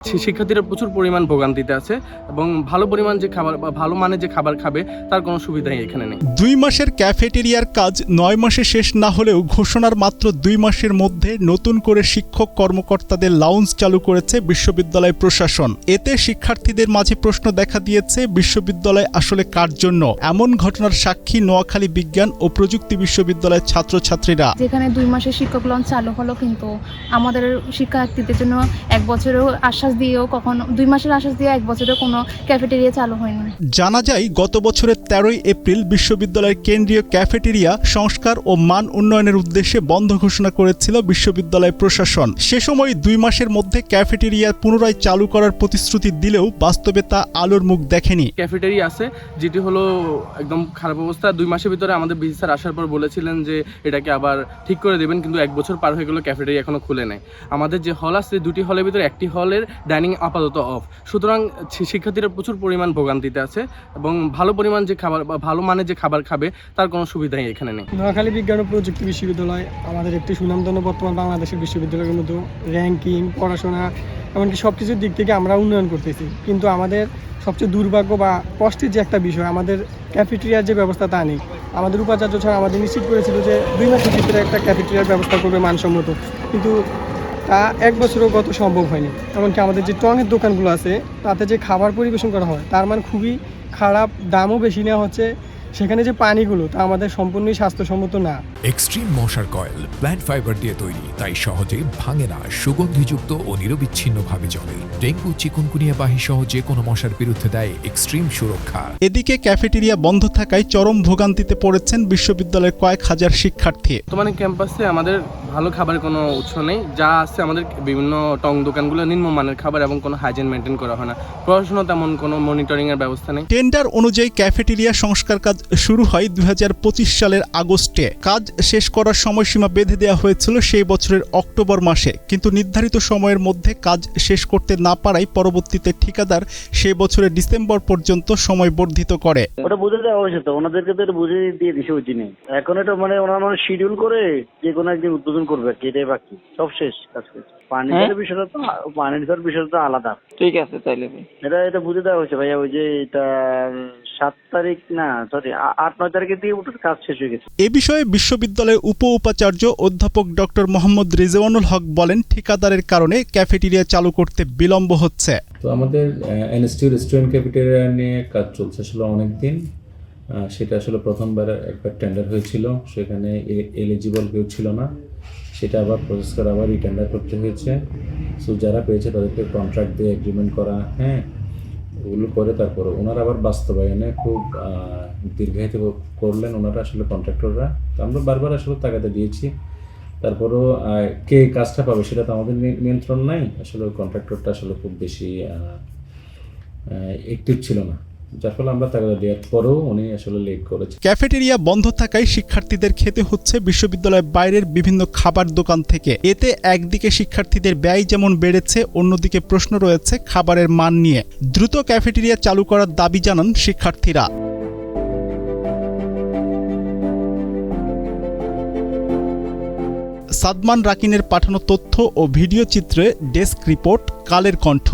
শিক্ষার্থীরা প্রচুর পরিমাণ ভোগান্তিতে আছে এবং ভালো পরিমাণ যে খাবার বা ভালো মানের যে খাবার খাবে তার কোনো সুবিধাই এখানে নেই। 2 মাসের ক্যাফেটেরিয়ার কাজ 9 মাসে শেষ না হলেও ঘোষণার মাত্র 2 মাসের মধ্যে নতুন করে শিক্ষক কর্মকর্তাদের লাউঞ্জ চালু করেছে বিশ্ববিদ্যালয় প্রশাসন। এতে শিক্ষার্থীদের মাঝে প্রশ্ন দেখা দিয়েছে, বিশ্ববিদ্যালয় আসলে কার জন্য? এমন ঘটনার সাক্ষী নোয়াখালী বিজ্ঞান ও প্রযুক্তি বিশ্ববিদ্যালয়ের ছাত্রছাত্রীরা। যেখানে 2 মাসের শিক্ষক লঞ্চ চালু হলো, কিন্তু আমাদের শিক্ষার্থীদের জন্য 1 বছরেও আশ্বাস দিয়েও 2 মাসের আশ্বাস দিয়ে 1 বছরেও কোনো ক্যাফেটেরিয়া চালু হয়নি। জানা যায়, গত বছরের 13ই এপ্রিল বিশ্ববিদ্যালয়ের কেন্দ্রীয় ক্যাফেটেরিয়া সংস্কার ও মান উন্নয়নের উদ্দেশ্যে বন্ধ ঘোষণা করেছিল বিশ্ববিদ্যালয় প্রশাসন। সে সময় 2 মাসের মধ্যে ক্যাফেটেরিয়া পুনরায় চালু করার প্রতিশ্রুতি দিলেও বাস্তবে তা আলোর মুখ দেখেনি। ক্যাফেটেরিয়া আছে যেটি হলো একদম খারাপ অবস্থা। 2 মাসের ভিতরে আমাদের বিসি স্যার আসার পর বলেছিলেন যে এটাকে আবার ঠিক করে দেবেন, কিন্তু 1 বছর পার হয়ে গেল, ক্যাফেটেরিয়া এখনো খুলে নেয়। আমাদের যে হল আছে, 2টি হলের ভিতরে একটি হলের ডাইনিং আপাতত অফ। সুতরাং শিক্ষার্থীরা প্রচুর পরিমাণ ভোগান্তিতে আছে এবং ভালো পরিমাণ যে খাবার বা ভালো মানের যে খাবার খাবে তার কোনো সুবিধাই এখানে নেই। নোয়াখালী বিজ্ঞান ও প্রযুক্তি বিশ্ববিদ্যালয় আমাদের একটি সুনামধন্য বর্তমান বাংলাদেশের বিশ্ববিদ্যালয়ের মধ্যে র্যাঙ্কিং, পড়াশোনা, এমনকি সব কিছুর দিক থেকে আমরা উন্নয়ন করতেছি। কিন্তু আমাদের সবচেয়ে দুর্ভাগ্য বা কষ্টের যে একটা বিষয়, আমাদের ক্যাফেটেরিয়ার যে ব্যবস্থা তা নেই। আমাদের উপাচার্য স্যার আমাদের নিশ্চিত করেছিল যে 2 মাসের ভিতরে একটা ক্যাফেটেরিয়ার ব্যবস্থা করবে মানসম্মত, কিন্তু তা 1 বছরও গত সম্ভব হয়নি। এমনকি আমাদের যে টঙের দোকানগুলো আছে তাতে যে খাবার পরিবেশন করা হয় তার মান খুবই খারাপ, দামও বেশি নেওয়া হচ্ছে। সেখানে যে পানিগুলো তা আমাদের সম্পূর্ণই স্বাস্থ্যসম্মত না। এক্সট্রিম মশার কয়েল প্ল্যান্ট ফাইবার দিয়ে তৈরি, তাই সহজে ভাঙে না, সুগন্ধিযুক্ত ও নিরবিচ্ছিন্নভাবে জ্বলে। ডেঙ্গু, চিকুনগুনিয়া বাহি সহ যে কোনো মশার বিরুদ্ধে দেয় এক্সট্রিম সুরক্ষা। এদিকে ক্যাফেটেরিয়া বন্ধ থাকায় চরম ভোগান্তিতে পড়েছেন বিশ্ববিদ্যালয়ের কয়েক হাজার শিক্ষার্থী। বর্তমানে ক্যাম্পাসে আমাদের ভালো খাবারের কোনো উৎস নেই। যা আছে আমাদের বিভিন্ন টং দোকানগুলো নিম্নমানের খাবার এবং কোনো হাইজিন মেনটেন করা হয় না। পড়াশোনা তেমন কোনো মনিটরিংয়ের ব্যবস্থা নেই। টেন্ডার অনুযায়ী ক্যাফেটেরিয়া সংস্কার কাজ শুরু হয় 2025 সালের আগস্টে। কাজ শেষ করার সময়সীমা বেঁধে দেওয়া হয়েছিল সেই বছরের অক্টোবর মাসে, কিন্তু নির্ধারিত সময়ের মধ্যে কাজ শেষ করতে না পারায় পরবর্তীতে ঠিকাদার সেই বছরের ডিসেম্বর পর্যন্ত সময় বর্ধিত করে। ওটা বুঝে দেওয়া হয়েছে, তো ওনাদেরকে তো এটা বুঝে দিয়ে দিছে ওই দিনে। এখন এটা মানে ওনারা শিডিউল করে যে কোনো একদিন উদ্বোধন করবে আর কি, এটাই বাকি, সব শেষ কাজ করছে। পানির বিষয়টা তো আলাদা। ঠিক আছে, তাইলে এটা বুঝে দেওয়া হয়েছে ভাইয়া। ওই যে এটা 7 তারিখ না, সরি 8-9 তারিখের দিকে কাজ শেষ হয়ে গেছে। এ বিষয়ে বিশ্ববিদ্যালয়ের উপাচার্য অধ্যাপক ডক্টর মোহাম্মদ রিজওয়ানুল হক বলেন, ঠিকাদারের কারণে ক্যাফেটেরিয়া চালু করতে বিলম্ব হচ্ছে। তো আমাদের এনএসটিউ রেস্টুরেন্ট ক্যাফেটেরিয়া নিয়ে কাজ চলছে আসলে অনেকদিন। সেটা আসলে প্রথমবার একবার টেন্ডার হয়েছিল, সেখানে এলিজিবল কেউ ছিল না, সেটা আবার প্রসেস করে আবার রিটেন্ডার করতে হয়েছে। সো যারা পেয়েছে তাদেরকে কন্ট্রাক্ট দিয়ে এগ্রিমেন্ট করা, ওগুলো করে তারপরে ওনারা আবার বাস্তবায়নে খুব দীর্ঘায়িত করলেন ওনারা, আসলে কন্ট্রাক্টররা। তো আমরা বারবার আসলে তাগাদা দিয়েছি, তারপরেও কে কাজটা পাবে সেটা তো আমাদের নিয়ন্ত্রণ নাই। আসলে কন্ট্রাক্টরটা আসলে খুব বেশি অ্যাক্টিভ ছিল না, যার ফলে আমরা তাগাদা দেওয়ার পরেও উনি আসলে লেট করেছে। ক্যাফেটেরিয়া বন্ধ থাকায় শিক্ষার্থীদের খেতে হচ্ছে বিশ্ববিদ্যালয়ের বাইরের বিভিন্ন খাবার দোকান থেকে। এতে একদিকে শিক্ষার্থীদের ব্যয় যেমন বেড়েছে, অন্যদিকে প্রশ্ন রয়েছে খাবারের মান নিয়ে। দ্রুত ক্যাফেটেরিয়া চালু করার দাবি জানান শিক্ষার্থীরা। সাদমান রাকিনের পাঠানো তথ্য ও ভিডিও চিত্রে ডেস্ক রিপোর্ট, কালের কণ্ঠ।